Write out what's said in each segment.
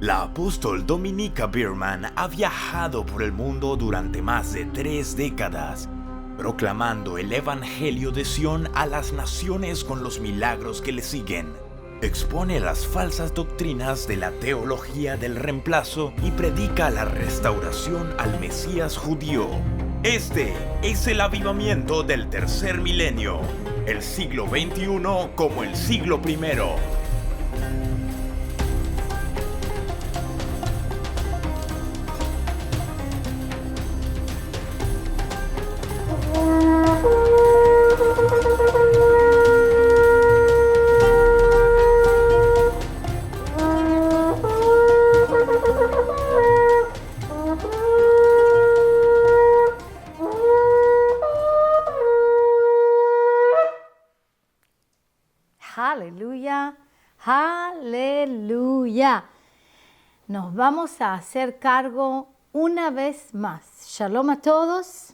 La apóstol Dominica Biermann ha viajado por el mundo durante más de 3 décadas, proclamando el Evangelio de Sion a las naciones con los milagros que le siguen. Expone las falsas doctrinas de la teología del reemplazo y predica la restauración al Mesías judío. Este es el avivamiento del tercer milenio, el siglo XXI como el siglo I. Aleluya, aleluya. Nos vamos a hacer cargo una vez más. Shalom a todos.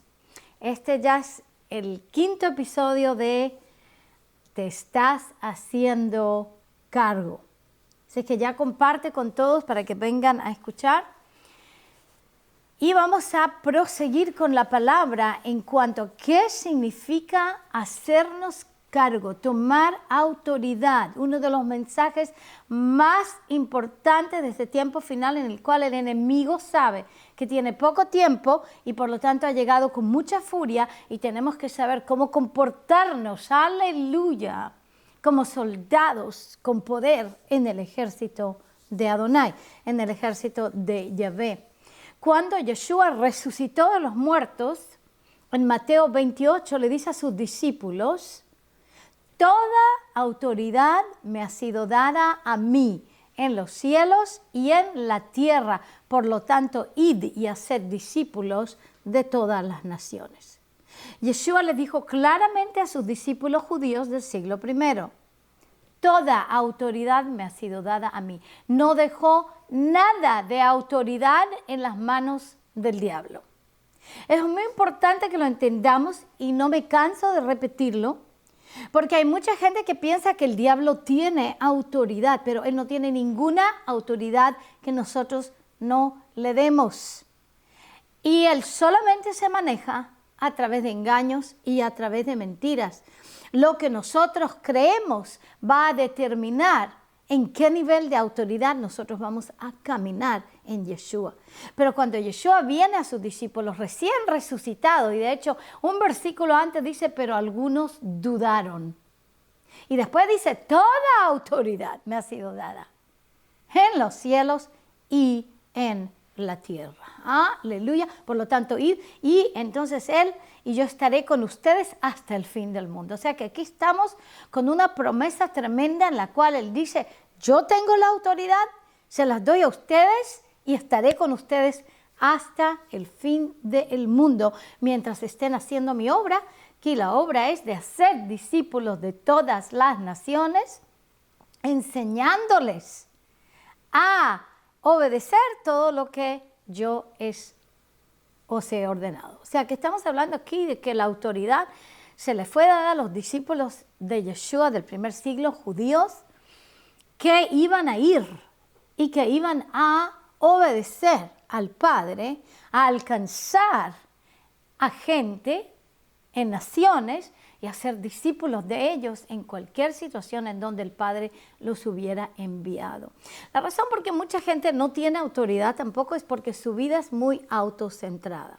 Este ya es el 5º episodio de Te estás haciendo cargo. Así que ya comparte con todos para que vengan a escuchar. Y vamos a proseguir con la palabra en cuanto a qué significa hacernos cargo, tomar autoridad. Uno de los mensajes más importantes de este tiempo final, en el cual el enemigo sabe que tiene poco tiempo y por lo tanto ha llegado con mucha furia y tenemos que saber cómo comportarnos, aleluya, como soldados con poder en el ejército de Adonai, en el ejército de Yahvé. Cuando Yeshua resucitó de los muertos, en Mateo 28 le dice a sus discípulos: toda autoridad me ha sido dada a mí en los cielos y en la tierra. Por lo tanto, id y haced discípulos de todas las naciones. Yeshua le dijo claramente a sus discípulos judíos del siglo I: toda autoridad me ha sido dada a mí. No dejó nada de autoridad en las manos del diablo. Es muy importante que lo entendamos y no me canso de repetirlo, porque hay mucha gente que piensa que el diablo tiene autoridad, pero él no tiene ninguna autoridad que nosotros no le demos. Y él solamente se maneja a través de engaños y a través de mentiras. Lo que nosotros creemos va a determinar en qué nivel de autoridad nosotros vamos a caminar en Yeshua. Pero cuando Yeshua viene a sus discípulos recién resucitados, y de hecho un versículo antes dice, pero algunos dudaron. Y después dice, toda autoridad me ha sido dada en los cielos y en la tierra. Aleluya. Por lo tanto, id, y entonces Él y yo estaré con ustedes hasta el fin del mundo. O sea que aquí estamos con una promesa tremenda en la cual Él dice, yo tengo la autoridad, se las doy a ustedes y estaré con ustedes hasta el fin del mundo, mientras estén haciendo mi obra. Aquí la obra es de hacer discípulos de todas las naciones, enseñándoles a obedecer todo lo que yo os he ordenado. O sea que estamos hablando aquí de que la autoridad se le fue dada a los discípulos de Yeshua del primer siglo, judíos, que iban a ir y que iban a obedecer al Padre, a alcanzar a gente en naciones y a ser discípulos de ellos en cualquier situación en donde el Padre los hubiera enviado. La razón por qué mucha gente no tiene autoridad tampoco es porque su vida es muy autocentrada.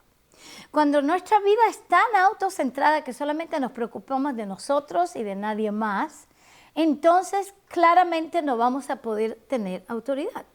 Cuando nuestra vida es tan autocentrada que solamente nos preocupamos de nosotros y de nadie más, entonces claramente no vamos a poder tener autoridad.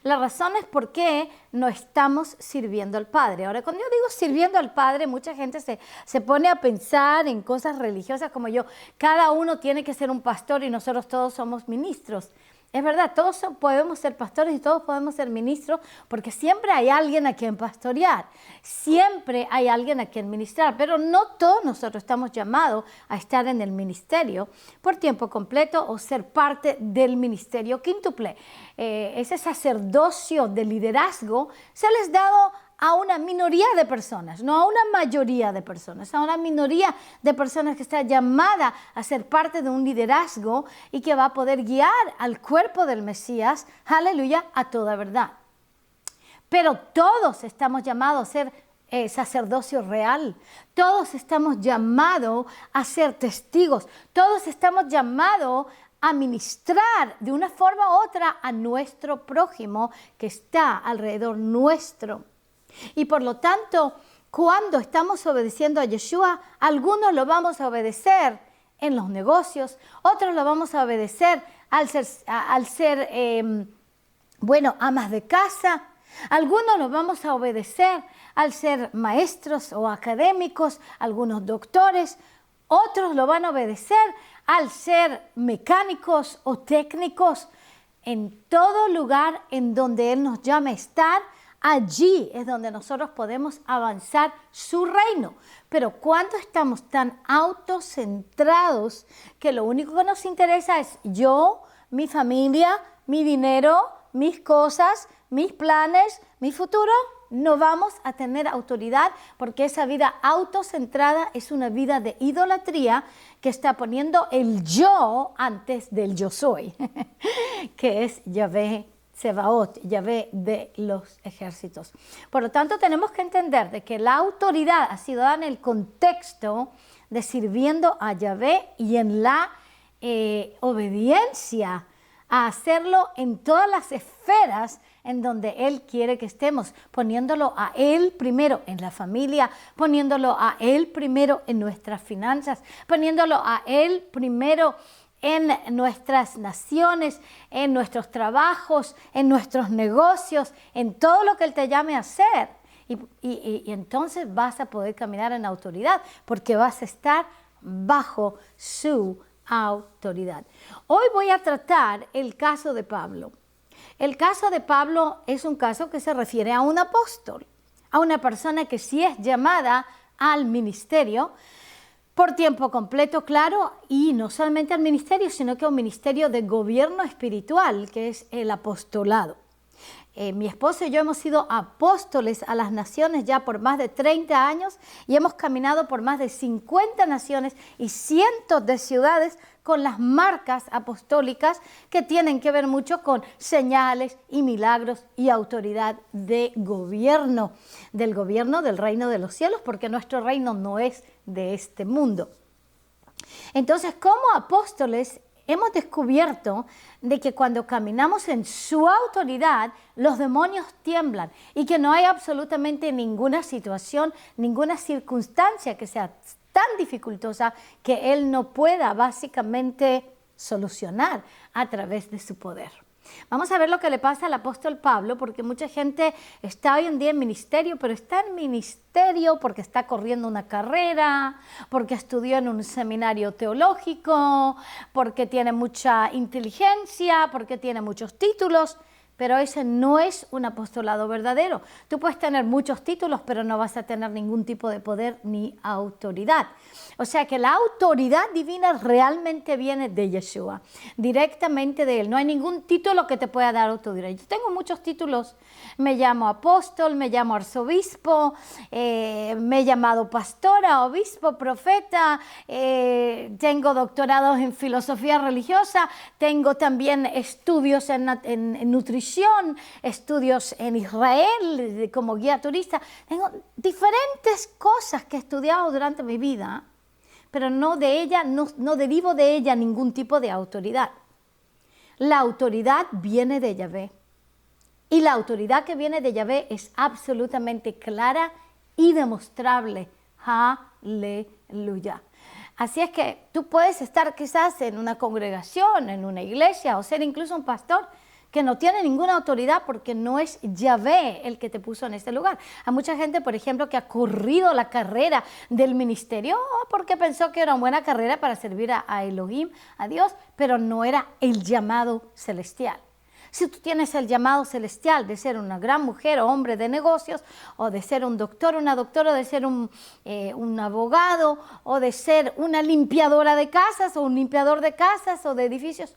La razón es por qué no estamos sirviendo al Padre. Ahora, cuando yo digo sirviendo al Padre, mucha gente se pone a pensar en cosas religiosas como cada uno tiene que ser un pastor y nosotros todos somos ministros. Es verdad, todos podemos ser pastores y todos podemos ser ministros porque siempre hay alguien a quien pastorear, siempre hay alguien a quien ministrar, pero no todos nosotros estamos llamados a estar en el ministerio por tiempo completo o ser parte del ministerio quíntuple. Ese sacerdocio de liderazgo se les ha dado a una minoría de personas, no a una mayoría de personas, a una minoría de personas que está llamada a ser parte de un liderazgo y que va a poder guiar al cuerpo del Mesías, aleluya, a toda verdad. Pero todos estamos llamados a ser sacerdocio real, todos estamos llamados a ser testigos, todos estamos llamados a ministrar de una forma u otra a nuestro prójimo que está alrededor nuestro. Y por lo tanto, cuando estamos obedeciendo a Yeshua, algunos lo vamos a obedecer en los negocios, otros lo vamos a obedecer al ser amas de casa, algunos lo vamos a obedecer al ser maestros o académicos, algunos doctores, otros lo van a obedecer al ser mecánicos o técnicos. En todo lugar en donde Él nos llame a estar, allí es donde nosotros podemos avanzar su reino. Pero cuando estamos tan autocentrados que lo único que nos interesa es yo, mi familia, mi dinero, mis cosas, mis planes, mi futuro, no vamos a tener autoridad, porque esa vida autocentrada es una vida de idolatría que está poniendo el yo antes del yo soy, que es Yahvé Sebaot, Yahvé de los ejércitos. Por lo tanto, tenemos que entender de que la autoridad ha sido dada en el contexto de sirviendo a Yahvé y en la obediencia a hacerlo en todas las esferas en donde Él quiere que estemos, poniéndolo a Él primero en la familia, poniéndolo a Él primero en nuestras finanzas, poniéndolo a Él primero en nuestras naciones, en nuestros trabajos, en nuestros negocios, en todo lo que Él te llame a hacer. Y entonces vas a poder caminar en autoridad, porque vas a estar bajo su autoridad. Hoy voy a tratar el caso de Pablo. El caso de Pablo es un caso que se refiere a un apóstol, a una persona que sí es llamada al ministerio por tiempo completo, claro, y no solamente al ministerio, sino que a un ministerio de gobierno espiritual, que es el apostolado. Mi esposo y yo hemos sido apóstoles a las naciones ya por más de 30 años y hemos caminado por más de 50 naciones y cientos de ciudades con las marcas apostólicas que tienen que ver mucho con señales y milagros y autoridad de gobierno, del gobierno del reino de los cielos, porque nuestro reino no es de este mundo. Entonces, como apóstoles, hemos descubierto de que cuando caminamos en su autoridad, los demonios tiemblan y que no hay absolutamente ninguna situación, ninguna circunstancia que sea tan dificultosa que Él no pueda básicamente solucionar a través de su poder. Vamos a ver lo que le pasa al apóstol Pablo, porque mucha gente está hoy en día en ministerio, pero está en ministerio porque está corriendo una carrera, porque estudió en un seminario teológico, porque tiene mucha inteligencia, porque tiene muchos títulos, pero ese no es un apostolado verdadero. Tú puedes tener muchos títulos, pero no vas a tener ningún tipo de poder ni autoridad. O sea que la autoridad divina realmente viene de Yeshua, directamente de Él. No hay ningún título que te pueda dar autoridad. Yo tengo muchos títulos. Me llamo apóstol, me llamo arzobispo, me he llamado pastora, obispo, profeta, tengo doctorados en filosofía religiosa, tengo también estudios en nutrición, estudios en Israel como guía turista. Tengo diferentes cosas que he estudiado durante mi vida, pero no derivo de ella ningún tipo de autoridad. La autoridad viene de Yahvé. Y la autoridad que viene de Yahvé es absolutamente clara y demostrable. Aleluya. Así es que tú puedes estar quizás en una congregación, en una iglesia, o ser incluso un pastor que no tiene ninguna autoridad porque no es Yahvé el que te puso en este lugar. Hay mucha gente, por ejemplo, que ha corrido la carrera del ministerio porque pensó que era una buena carrera para servir a Elohim, a Dios, pero no era el llamado celestial. Si tú tienes el llamado celestial de ser una gran mujer o hombre de negocios, o de ser un doctor, una doctora, o de ser un abogado, o de ser una limpiadora de casas, o un limpiador de casas o de edificios,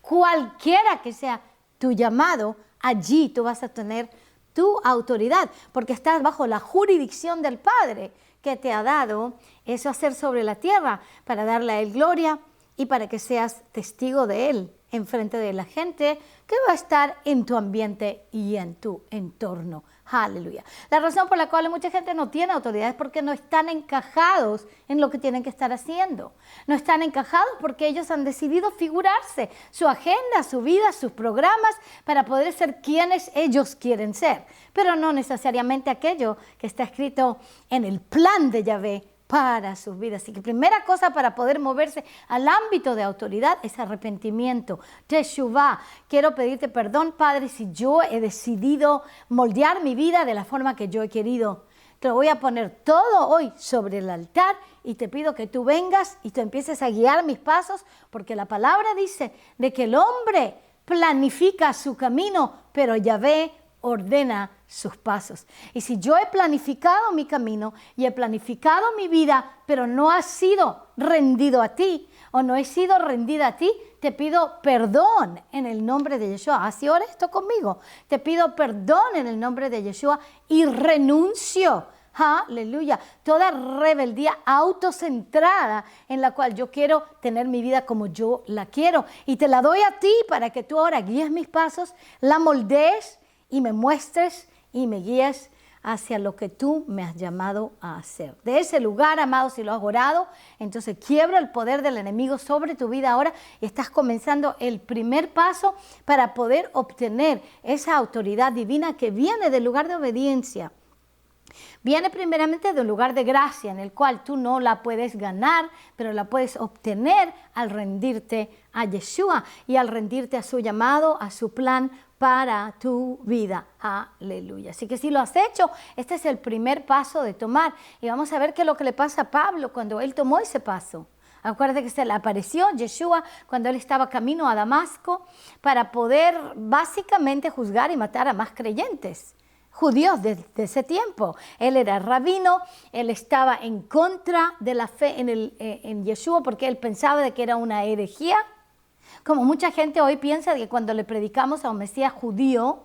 cualquiera que sea tu llamado, allí tú vas a tener tu autoridad, porque estás bajo la jurisdicción del Padre que te ha dado eso hacer sobre la tierra para darle a Él gloria y para que seas testigo de Él en frente de la gente que va a estar en tu ambiente y en tu entorno. Aleluya. La razón por la cual mucha gente no tiene autoridad es porque no están encajados en lo que tienen que estar haciendo. No están encajados porque ellos han decidido figurarse su agenda, su vida, sus programas para poder ser quienes ellos quieren ser, pero no necesariamente aquello que está escrito en el plan de Yahvé para sus vidas. Así que primera cosa para poder moverse al ámbito de autoridad es arrepentimiento, teshuvá. Quiero pedirte perdón, Padre, si yo he decidido moldear mi vida de la forma que yo he querido. Te lo voy a poner todo hoy sobre el altar y te pido que tú vengas y tú empieces a guiar mis pasos, porque la palabra dice de que el hombre planifica su camino, pero Yahvé ordena sus pasos. Y si yo he planificado mi camino y he planificado mi vida, pero no ha sido rendido a ti o no he sido rendida a ti, te pido perdón en el nombre de Yeshua. Así ora esto conmigo. Te pido perdón en el nombre de Yeshua y renuncio. Aleluya. Toda rebeldía autocentrada en la cual yo quiero tener mi vida como yo la quiero. Y te la doy a ti para que tú ahora guíes mis pasos, la moldees y me muestres y me guíes hacia lo que tú me has llamado a hacer. De ese lugar, amado, si lo has orado, entonces quiebra el poder del enemigo sobre tu vida ahora y estás comenzando el primer paso para poder obtener esa autoridad divina que viene del lugar de obediencia. Viene primeramente de un lugar de gracia en el cual tú no la puedes ganar, pero la puedes obtener al rendirte a Yeshua y al rendirte a su llamado, a su plan para tu vida. Aleluya. Así que si lo has hecho, este es el primer paso de tomar. Y vamos a ver qué es lo que le pasa a Pablo cuando él tomó ese paso. Acuérdate que se le apareció Yeshua cuando él estaba camino a Damasco para poder básicamente juzgar y matar a más creyentes judíos de ese tiempo. Él era rabino, él estaba en contra de la fe en Yeshua porque él pensaba de que era una herejía. Como mucha gente hoy piensa que cuando le predicamos a un Mesías judío,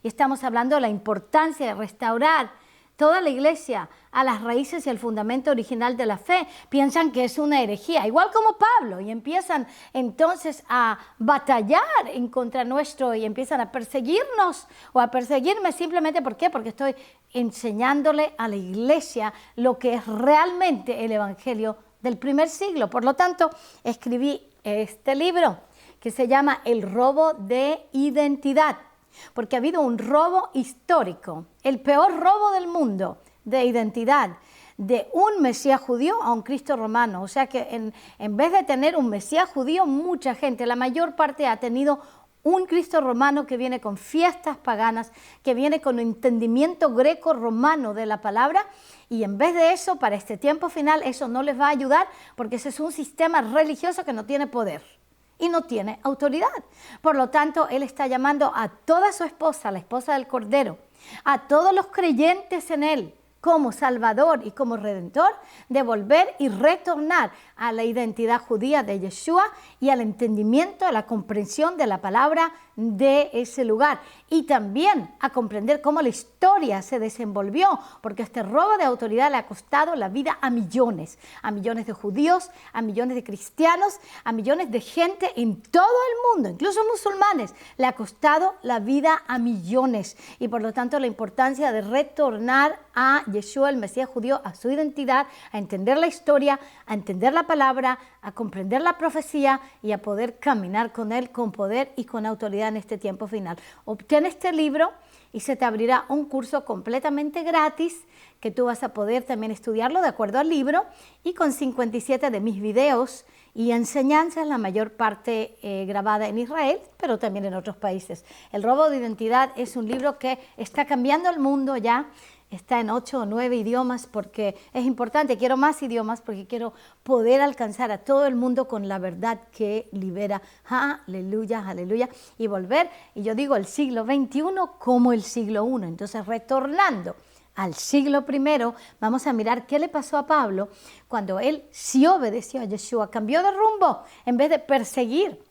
y estamos hablando de la importancia de restaurar toda la iglesia a las raíces y al fundamento original de la fe, piensan que es una herejía, igual como Pablo, y empiezan entonces a batallar en contra nuestro y empiezan a perseguirnos o a perseguirme simplemente, ¿por qué? Porque estoy enseñándole a la iglesia lo que es realmente el evangelio del primer siglo. Por lo tanto, escribí este libro que se llama El robo de identidad, porque ha habido un robo histórico, el peor robo del mundo de identidad, de un Mesías judío a un Cristo romano. O sea que en vez de tener un Mesías judío, mucha gente, la mayor parte ha tenido un Cristo romano que viene con fiestas paganas, que viene con entendimiento greco-romano de la palabra, y en vez de eso, para este tiempo final, eso no les va a ayudar porque ese es un sistema religioso que no tiene poder y no tiene autoridad. Por lo tanto, él está llamando a toda su esposa, la esposa del Cordero, a todos los creyentes en él, como Salvador y como Redentor, de volver y retornar a la identidad judía de Yeshua y al entendimiento, a la comprensión de la palabra de ese lugar. Y también a comprender cómo la historia se desenvolvió, porque este robo de autoridad le ha costado la vida a millones de judíos, a millones de cristianos, a millones de gente en todo el mundo, incluso musulmanes. Le ha costado la vida a millones. Y por lo tanto la importancia de retornar a Yeshua, el Mesías judío, a su identidad, a entender la historia, a entender la palabra, a comprender la profecía y a poder caminar con él con poder y con autoridad en este tiempo final. Obtén este libro y se te abrirá un curso completamente gratis que tú vas a poder también estudiarlo de acuerdo al libro y con 57 de mis videos y enseñanzas, la mayor parte grabada en Israel, pero también en otros países. El robo de identidad es un libro que está cambiando el mundo ya. Está en 8 o 9 idiomas porque es importante. Quiero más idiomas porque quiero poder alcanzar a todo el mundo con la verdad que libera. Aleluya, aleluya. Y volver, y yo digo el siglo XXI como el siglo I. Entonces, retornando al siglo I, vamos a mirar qué le pasó a Pablo cuando él sí obedeció a Yeshua, cambió de rumbo en vez de perseguir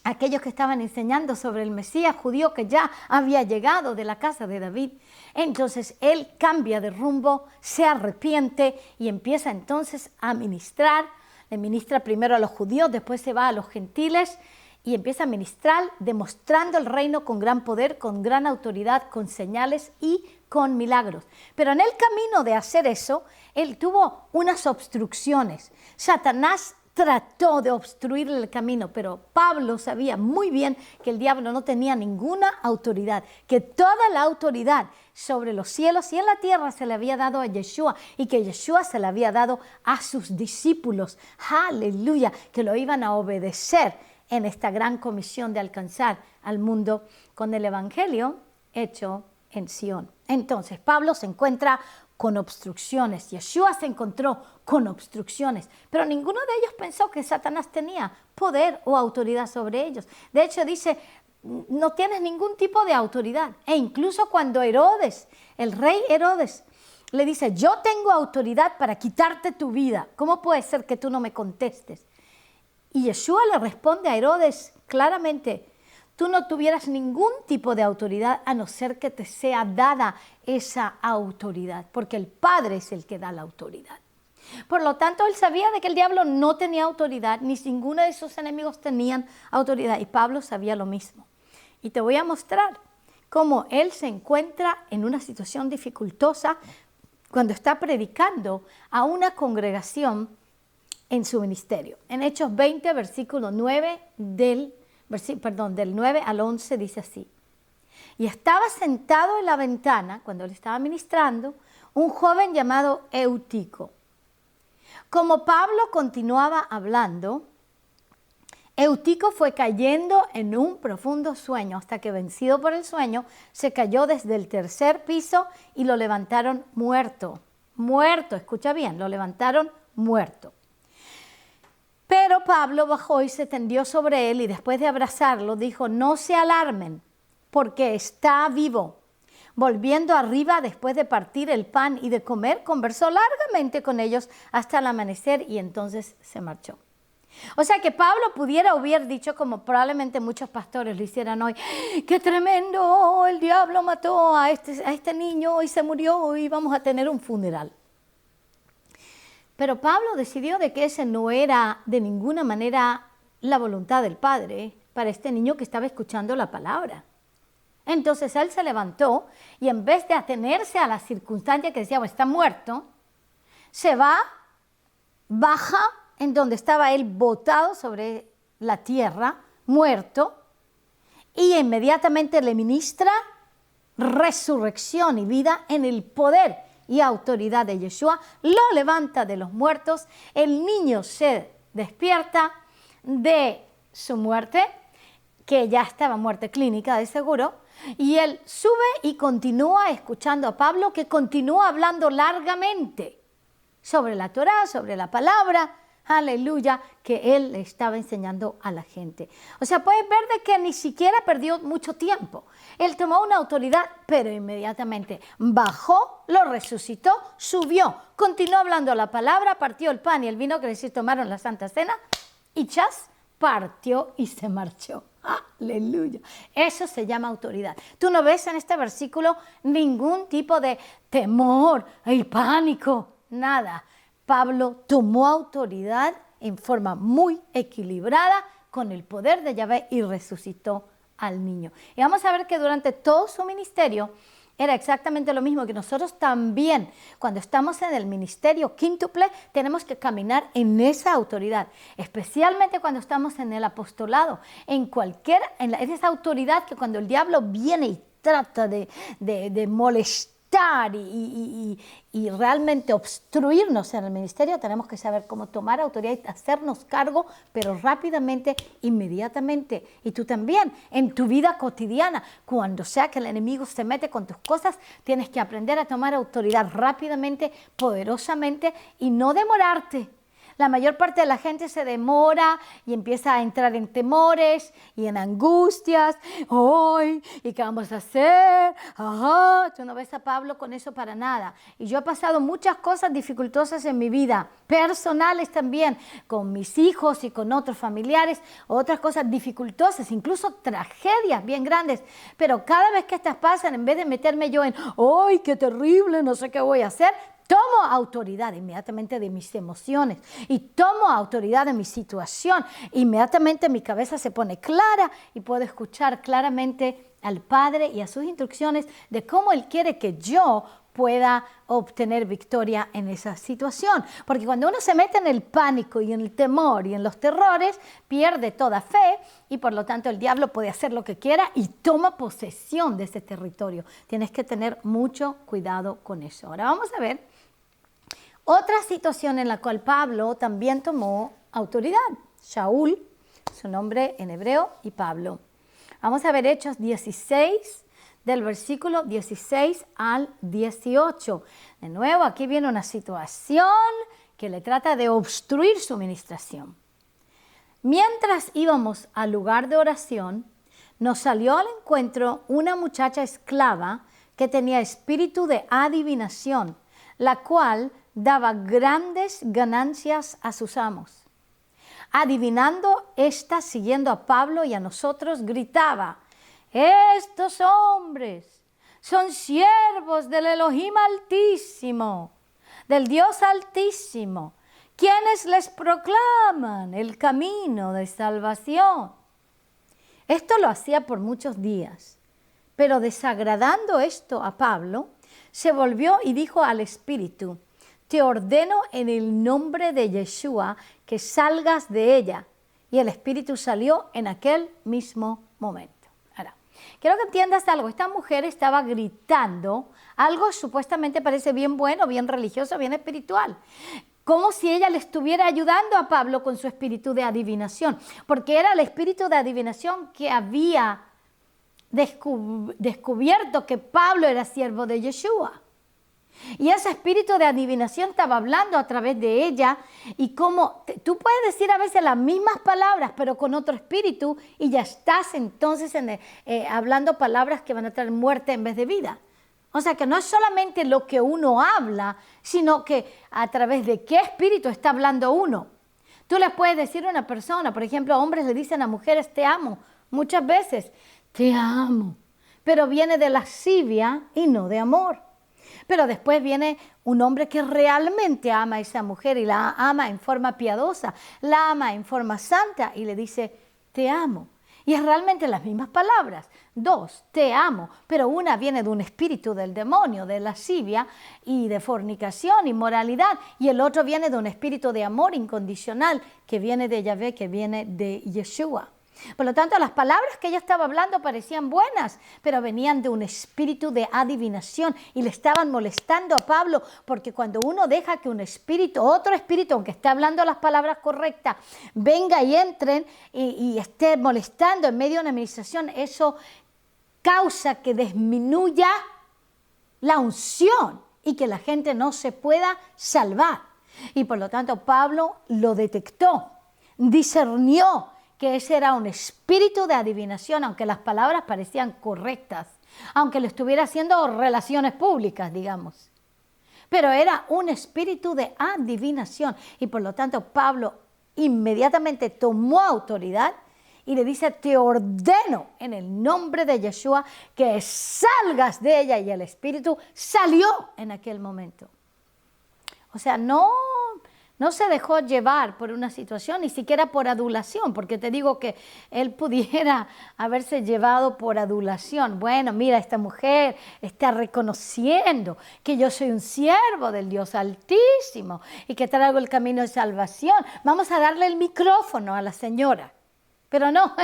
aquellos que estaban enseñando sobre el Mesías judío que ya había llegado de la casa de David. Entonces él cambia de rumbo, se arrepiente y empieza entonces a ministrar. Le ministra primero a los judíos, después se va a los gentiles y empieza a ministrar, demostrando el reino con gran poder, con gran autoridad, con señales y con milagros. Pero en el camino de hacer eso, él tuvo unas obstrucciones. Satanás trató de obstruirle el camino, pero Pablo sabía muy bien que el diablo no tenía ninguna autoridad, que toda la autoridad sobre los cielos y en la tierra se le había dado a Yeshua y que Yeshua se le había dado a sus discípulos. Aleluya, que lo iban a obedecer en esta gran comisión de alcanzar al mundo con el evangelio hecho en Sion. Entonces Pablo se encuentra con obstrucciones, Yeshua se encontró con obstrucciones, pero ninguno de ellos pensó que Satanás tenía poder o autoridad sobre ellos. De hecho dice, no tienes ningún tipo de autoridad. E incluso cuando Herodes, el rey Herodes, le dice, yo tengo autoridad para quitarte tu vida, ¿cómo puede ser que tú no me contestes? Y Yeshua le responde a Herodes claramente, tú no tuvieras ningún tipo de autoridad a no ser que te sea dada esa autoridad, porque el Padre es el que da la autoridad. Por lo tanto, él sabía de que el diablo no tenía autoridad, ni ninguno de sus enemigos tenían autoridad, y Pablo sabía lo mismo. Y te voy a mostrar cómo él se encuentra en una situación dificultosa cuando está predicando a una congregación en su ministerio. En Hechos 20, versículo 9 del 9 al 11 dice así. Y estaba sentado en la ventana, cuando él estaba ministrando, un joven llamado Eutico. Como Pablo continuaba hablando, Eutico fue cayendo en un profundo sueño, hasta que vencido por el sueño, se cayó desde el tercer piso y lo levantaron muerto. Muerto, escucha bien, lo levantaron muerto. Pero Pablo bajó y se tendió sobre él y después de abrazarlo dijo, no se alarmen, porque está vivo. Volviendo arriba después de partir el pan y de comer, conversó largamente con ellos hasta el amanecer y entonces se marchó. O sea que Pablo pudiera haber dicho, como probablemente muchos pastores lo hicieran hoy, ¡qué tremendo! El diablo mató a este niño y se murió y vamos a tener un funeral. Pero Pablo decidió de que ese no era de ninguna manera la voluntad del Padre para este niño que estaba escuchando la palabra. Entonces él se levantó y en vez de atenerse a la circunstancia que decía, está muerto, se va, baja en donde estaba él botado sobre la tierra, muerto, y inmediatamente le ministra resurrección y vida en el poder y autoridad de Yeshua, lo levanta de los muertos, el niño se despierta de su muerte, que ya estaba muerte clínica de seguro, y él sube y continúa escuchando a Pablo, que continúa hablando largamente sobre la Torá, sobre la palabra, aleluya, que él le estaba enseñando a la gente. O sea, puedes ver de que ni siquiera perdió mucho tiempo. Él tomó una autoridad, pero inmediatamente bajó, lo resucitó, subió, continuó hablando la palabra, partió el pan y el vino, que decir, tomaron la Santa Cena, y chas, partió y se marchó. Aleluya. Eso se llama autoridad. Tú no ves en este versículo ningún tipo de temor y pánico, nada. Pablo tomó autoridad en forma muy equilibrada con el poder de Yahvé y resucitó al niño. Y vamos a ver que durante todo su ministerio era exactamente lo mismo, que nosotros también, cuando estamos en el ministerio quíntuple, tenemos que caminar en esa autoridad, especialmente cuando estamos en el apostolado, en esa autoridad que cuando el diablo viene y trata de molestar y realmente obstruirnos en el ministerio, tenemos que saber cómo tomar autoridad y hacernos cargo, pero rápidamente, inmediatamente. Y tú también, en tu vida cotidiana, cuando sea que el enemigo se mete con tus cosas, tienes que aprender a tomar autoridad rápidamente, poderosamente, y no demorarte. La mayor parte de la gente se demora y empieza a entrar en temores y en angustias. ¡Ay! ¿Y qué vamos a hacer? ¡Ajá! Tú no ves a Pablo con eso para nada. Y yo he pasado muchas cosas dificultosas en mi vida, personales también, con mis hijos y con otros familiares, otras cosas dificultosas, incluso tragedias bien grandes. Pero cada vez que estas pasan, en vez de meterme yo en ¡ay, qué terrible! No sé qué voy a hacer. Tomo autoridad inmediatamente de mis emociones y tomo autoridad de mi situación. Inmediatamente mi cabeza se pone clara y puedo escuchar claramente al Padre y a sus instrucciones de cómo Él quiere que yo pueda obtener victoria en esa situación. Porque cuando uno se mete en el pánico y en el temor y en los terrores, pierde toda fe y por lo tanto el diablo puede hacer lo que quiera y toma posesión de ese territorio. Tienes que tener mucho cuidado con eso. Ahora vamos a ver otra situación en la cual Pablo también tomó autoridad. Shaul, su nombre en hebreo, y Pablo. Vamos a ver Hechos 16, del versículo 16 al 18. De nuevo, aquí viene una situación que le trata de obstruir su ministración. Mientras íbamos al lugar de oración, nos salió al encuentro una muchacha esclava que tenía espíritu de adivinación, la cual daba grandes ganancias a sus amos. Adivinando, ésta, siguiendo a Pablo y a nosotros, gritaba: estos hombres son siervos del Elohim Altísimo, del Dios Altísimo, quienes les proclaman el camino de salvación. Esto lo hacía por muchos días, pero desagradando esto a Pablo, se volvió y dijo al espíritu: te ordeno en el nombre de Yeshua que salgas de ella. Y el espíritu salió en aquel mismo momento. Ahora, quiero que entiendas algo. Esta mujer estaba gritando algo supuestamente parece bien bueno, bien religioso, bien espiritual. Como si ella le estuviera ayudando a Pablo con su espíritu de adivinación. Porque era el espíritu de adivinación que había descubierto que Pablo era siervo de Yeshua. Y ese espíritu de adivinación estaba hablando a través de ella y como tú puedes decir a veces las mismas palabras pero con otro espíritu y ya estás entonces hablando palabras que van a traer muerte en vez de vida. O sea que no es solamente lo que uno habla, sino que a través de qué espíritu está hablando uno. Tú les puedes decir a una persona, por ejemplo, hombres le dicen a mujeres te amo, muchas veces te amo, pero viene de lascivia y no de amor. Pero después viene un hombre que realmente ama a esa mujer y la ama en forma piadosa, la ama en forma santa y le dice, te amo. Y es realmente las mismas palabras, dos, te amo, pero una viene de un espíritu del demonio, de lascivia y de fornicación, inmoralidad, y el otro viene de un espíritu de amor incondicional que viene de Yahvé, que viene de Yeshua. Por lo tanto, las palabras que ella estaba hablando parecían buenas, pero venían de un espíritu de adivinación y le estaban molestando a Pablo, porque cuando uno deja que un espíritu, otro espíritu, aunque esté hablando las palabras correctas, venga y entren y esté molestando en medio de una administración, eso causa que disminuya la unción y que la gente no se pueda salvar. Y por lo tanto, Pablo lo detectó, discernió que ese era un espíritu de adivinación, aunque las palabras parecían correctas, aunque le estuviera haciendo relaciones públicas, digamos. Pero era un espíritu de adivinación y por lo tanto Pablo inmediatamente tomó autoridad y le dice, te ordeno en el nombre de Yeshua que salgas de ella, y el espíritu salió en aquel momento. O sea, no se dejó llevar por una situación, ni siquiera por adulación, porque te digo que él pudiera haberse llevado por adulación. Bueno, mira, esta mujer está reconociendo que yo soy un siervo del Dios Altísimo y que traigo el camino de salvación. Vamos a darle el micrófono a la señora. Pero no,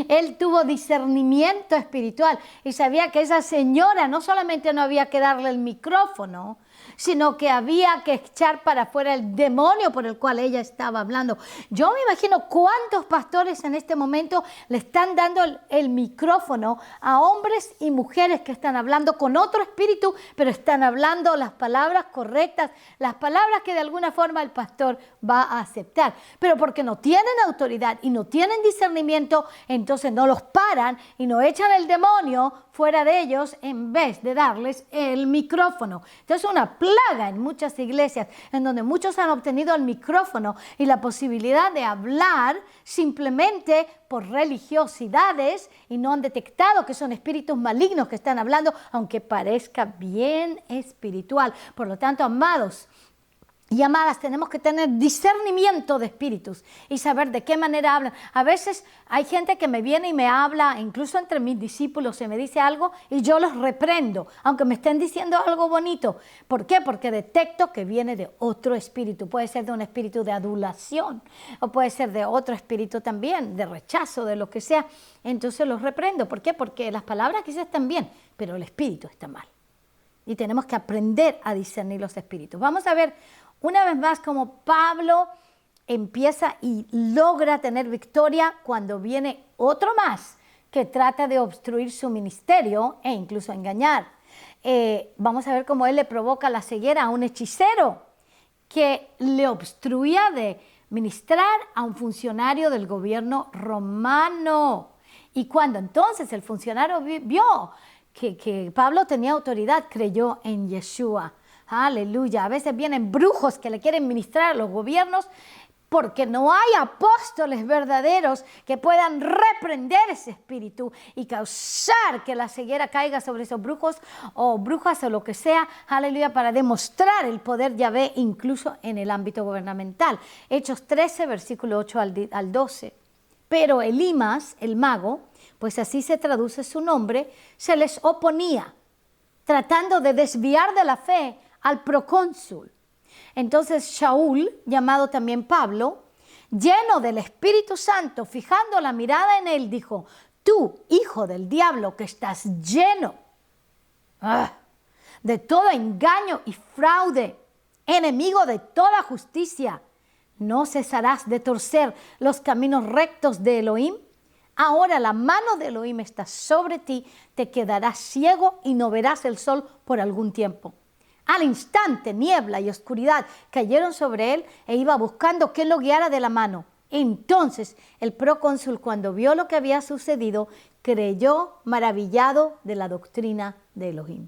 él tuvo discernimiento espiritual y sabía que esa señora no solamente no había que darle el micrófono, sino que había que echar para afuera el demonio por el cual ella estaba hablando. Yo me imagino cuántos pastores en este momento le están dando el micrófono a hombres y mujeres que están hablando con otro espíritu, pero están hablando las palabras correctas, las palabras que de alguna forma el pastor va a aceptar. Pero porque no tienen autoridad y no tienen discernimiento, entonces no los paran y no echan el demonio fuera de ellos en vez de darles el micrófono. Entonces una plaga en muchas iglesias en donde muchos han obtenido el micrófono y la posibilidad de hablar simplemente por religiosidades y no han detectado que son espíritus malignos que están hablando, aunque parezca bien espiritual. Por lo tanto, amados y amadas, tenemos que tener discernimiento de espíritus y saber de qué manera hablan. A veces hay gente que me viene y me habla, incluso entre mis discípulos se me dice algo y yo los reprendo, aunque me estén diciendo algo bonito. ¿Por qué? Porque detecto que viene de otro espíritu. Puede ser de un espíritu de adulación o puede ser de otro espíritu también, de rechazo, de lo que sea. Entonces los reprendo. ¿Por qué? Porque las palabras quizás están bien, pero el espíritu está mal. Y tenemos que aprender a discernir los espíritus. Vamos a ver una vez más cómo Pablo empieza y logra tener victoria cuando viene otro más que trata de obstruir su ministerio e incluso engañar. Vamos a ver cómo él le provoca la ceguera a un hechicero que le obstruía de ministrar a un funcionario del gobierno romano. Y cuando entonces el funcionario vio que Pablo tenía autoridad, creyó en Yeshua. Aleluya. A veces vienen brujos que le quieren ministrar a los gobiernos porque no hay apóstoles verdaderos que puedan reprender ese espíritu y causar que la ceguera caiga sobre esos brujos o brujas o lo que sea, aleluya, para demostrar el poder Yahvé incluso en el ámbito gubernamental. Hechos 13, versículo 8 al 12. Pero Elimas, el mago, pues así se traduce su nombre, se les oponía, tratando de desviar de la fe al procónsul. Entonces Shaul, llamado también Pablo, lleno del Espíritu Santo, fijando la mirada en él, dijo: tú, hijo del diablo, que estás lleno de todo engaño y fraude, enemigo de toda justicia, ¿no cesarás de torcer los caminos rectos de Elohim? Ahora la mano de Elohim está sobre ti, te quedarás ciego y no verás el sol por algún tiempo. Al instante, niebla y oscuridad cayeron sobre él e iba buscando quién lo guiara de la mano. Entonces el procónsul, cuando vio lo que había sucedido, creyó maravillado de la doctrina de Elohim.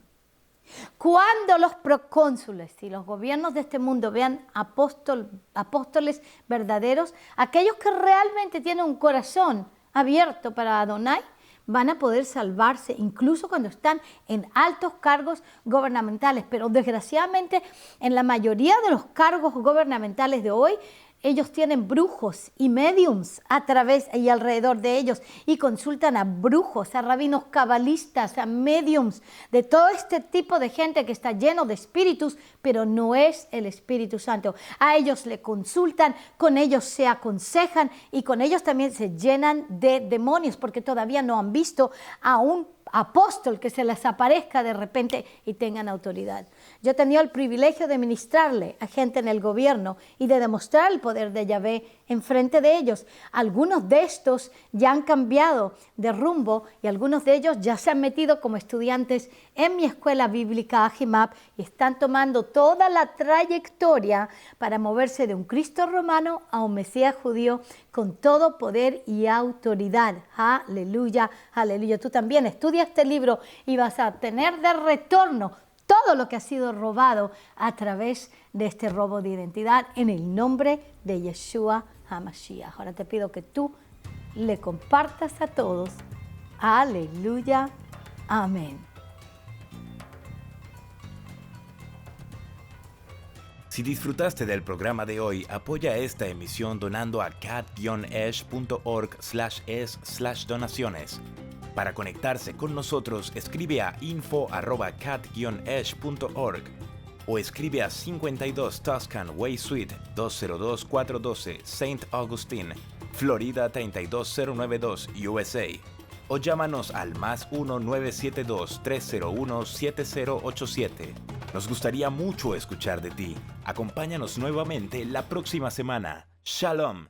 Cuando los procónsules y los gobiernos de este mundo vean apóstoles verdaderos, aquellos que realmente tienen un corazón abierto para Adonai, van a poder salvarse incluso cuando están en altos cargos gubernamentales. Pero desgraciadamente en la mayoría de los cargos gubernamentales de hoy, ellos tienen brujos y mediums a través y alrededor de ellos y consultan a brujos, a rabinos cabalistas, a mediums, de todo este tipo de gente que está lleno de espíritus, pero no es el Espíritu Santo. A ellos le consultan, con ellos se aconsejan y con ellos también se llenan de demonios porque todavía no han visto a un apóstol que se les aparezca de repente y tengan autoridad. Yo he tenido el privilegio de ministrarle a gente en el gobierno y de demostrar el poder de Yahvé en frente de ellos. Algunos de estos ya han cambiado de rumbo y algunos de ellos ya se han metido como estudiantes en mi escuela bíblica Ajimab y están tomando toda la trayectoria para moverse de un Cristo romano a un Mesías judío con todo poder y autoridad. Aleluya, aleluya. Tú también estudia este libro y vas a tener de retorno todo lo que ha sido robado a través de este robo de identidad en el nombre de Yeshua HaMashiach. Ahora te pido que tú le compartas a todos. Aleluya, amén. Si disfrutaste del programa de hoy, apoya esta emisión donando a cat-esh.org/es/donaciones. Para conectarse con nosotros, escribe a info@cat-esh.org o escribe a 52 Tuscan Way Suite 202412 St. Augustine, Florida 32092, USA. O llámanos al +1 972 301 7087. Nos gustaría mucho escuchar de ti. Acompáñanos nuevamente la próxima semana. Shalom.